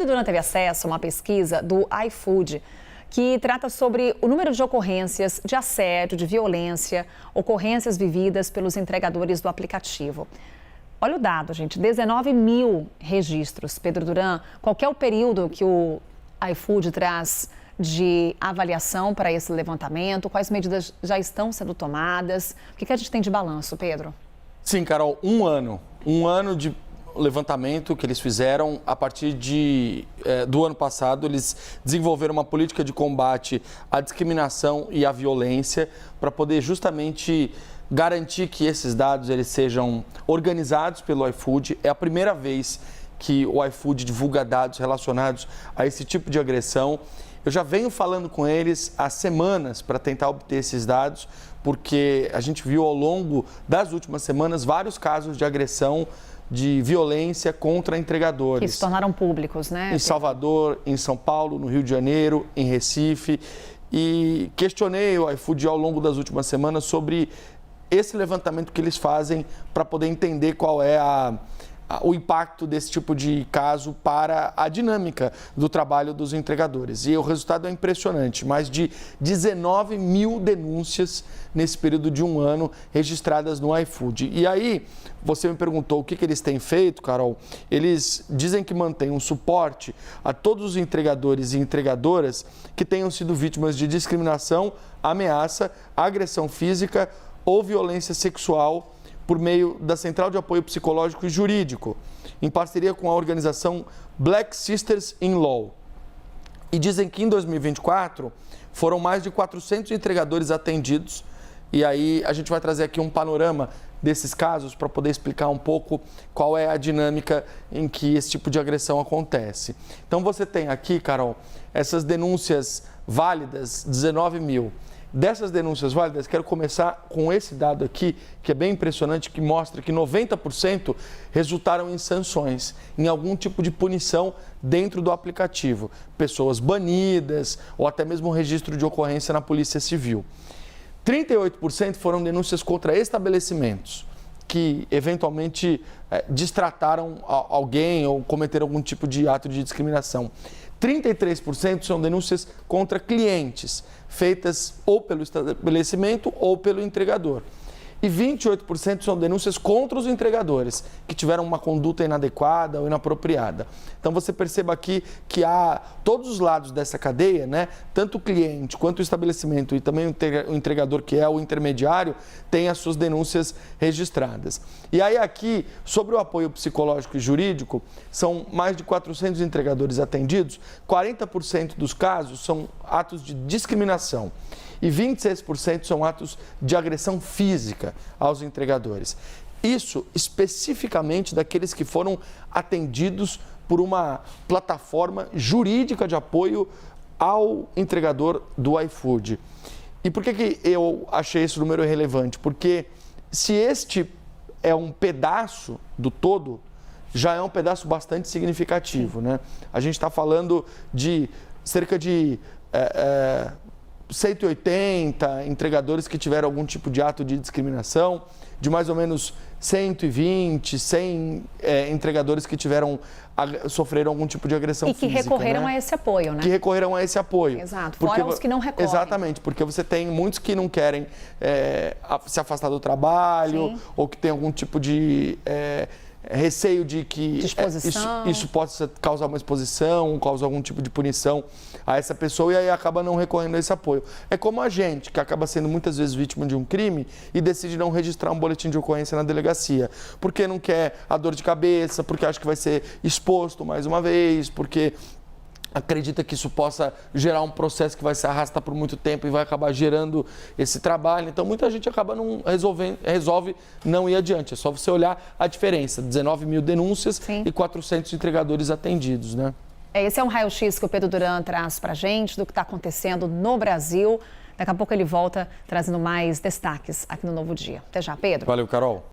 O Duran teve acesso a uma pesquisa do iFood, que trata sobre o número de ocorrências de assédio, de violência, ocorrências vividas pelos entregadores do aplicativo. Olha o dado, gente, 19 mil registros. Pedro Duran, qual que é o período que o iFood traz de avaliação para esse levantamento? Quais medidas já estão sendo tomadas? O que a gente tem de balanço, Pedro? Sim, Carol, um ano de levantamento que eles fizeram a partir do ano passado. Eles desenvolveram uma política de combate à discriminação e à violência para poder justamente garantir que esses dados eles sejam organizados pelo iFood. É a primeira vez que o iFood divulga dados relacionados a esse tipo de agressão. Eu já venho falando com eles há semanas para tentar obter esses dados, porque a gente viu ao longo das últimas semanas vários casos de agressão, de violência contra entregadores. Que se tornaram públicos, né? Em Salvador, em São Paulo, no Rio de Janeiro, em Recife. E questionei o iFood ao longo das últimas semanas sobre esse levantamento que eles fazem para poder entender qual é o impacto desse tipo de caso para a dinâmica do trabalho dos entregadores. E o resultado é impressionante, mais de 19 mil denúncias nesse período de um ano registradas no iFood. E aí, você me perguntou o que eles têm feito, Carol. Eles dizem que mantêm um suporte a todos os entregadores e entregadoras que tenham sido vítimas de discriminação, ameaça, agressão física ou violência sexual por meio da Central de Apoio Psicológico e Jurídico, em parceria com a organização Black Sisters in Law. E dizem que em 2024 foram mais de 400 entregadores atendidos. E aí a gente vai trazer aqui um panorama desses casos para poder explicar um pouco qual é a dinâmica em que esse tipo de agressão acontece. Então você tem aqui, Carol, essas denúncias válidas, 19 mil. Dessas denúncias válidas, quero começar com esse dado aqui, que é bem impressionante, que mostra que 90% resultaram em sanções, em algum tipo de punição dentro do aplicativo. Pessoas banidas ou até mesmo um registro de ocorrência na Polícia Civil. 38% foram denúncias contra estabelecimentos que eventualmente destrataram alguém ou cometeram algum tipo de ato de discriminação. 33% são denúncias contra clientes, feitas ou pelo estabelecimento ou pelo entregador. E 28% são denúncias contra os entregadores, que tiveram uma conduta inadequada ou inapropriada. Então você perceba aqui que há todos os lados dessa cadeia, né? Tanto o cliente quanto o estabelecimento e também o entregador, que é o intermediário, tem as suas denúncias registradas. E aí aqui, sobre o apoio psicológico e jurídico, são mais de 400 entregadores atendidos, 40% dos casos são atos de discriminação. E 26% são atos de agressão física aos entregadores. Isso especificamente daqueles que foram atendidos por uma plataforma jurídica de apoio ao entregador do iFood. E por que eu achei esse número relevante? Porque se este é um pedaço do todo, já é um pedaço bastante significativo, né? A gente está falando de cerca de 180 entregadores que tiveram algum tipo de ato de discriminação, de mais ou menos 100 entregadores que sofreram algum tipo de agressão física. E que recorreram a esse apoio, né? Que recorreram a esse apoio. Exato, fora os que não recorrem. Exatamente, porque você tem muitos que não querem se afastar do trabalho, sim, ou que tem algum tipo de receio de que isso possa causar uma exposição, causar algum tipo de punição a essa pessoa, e aí acaba não recorrendo a esse apoio. É como a gente, que acaba sendo muitas vezes vítima de um crime e decide não registrar um boletim de ocorrência na delegacia, porque não quer a dor de cabeça, porque acha que vai ser exposto mais uma vez, porque acredita que isso possa gerar um processo que vai se arrastar por muito tempo e vai acabar gerando esse trabalho. Então, muita gente acaba não resolve não ir adiante. É só você olhar a diferença, 19 mil denúncias, sim, e 400 entregadores atendidos, né? Esse é um raio-x que o Pedro Duran traz para a gente do que está acontecendo no Brasil. Daqui a pouco ele volta trazendo mais destaques aqui no Novo Dia. Até já, Pedro. Valeu, Carol.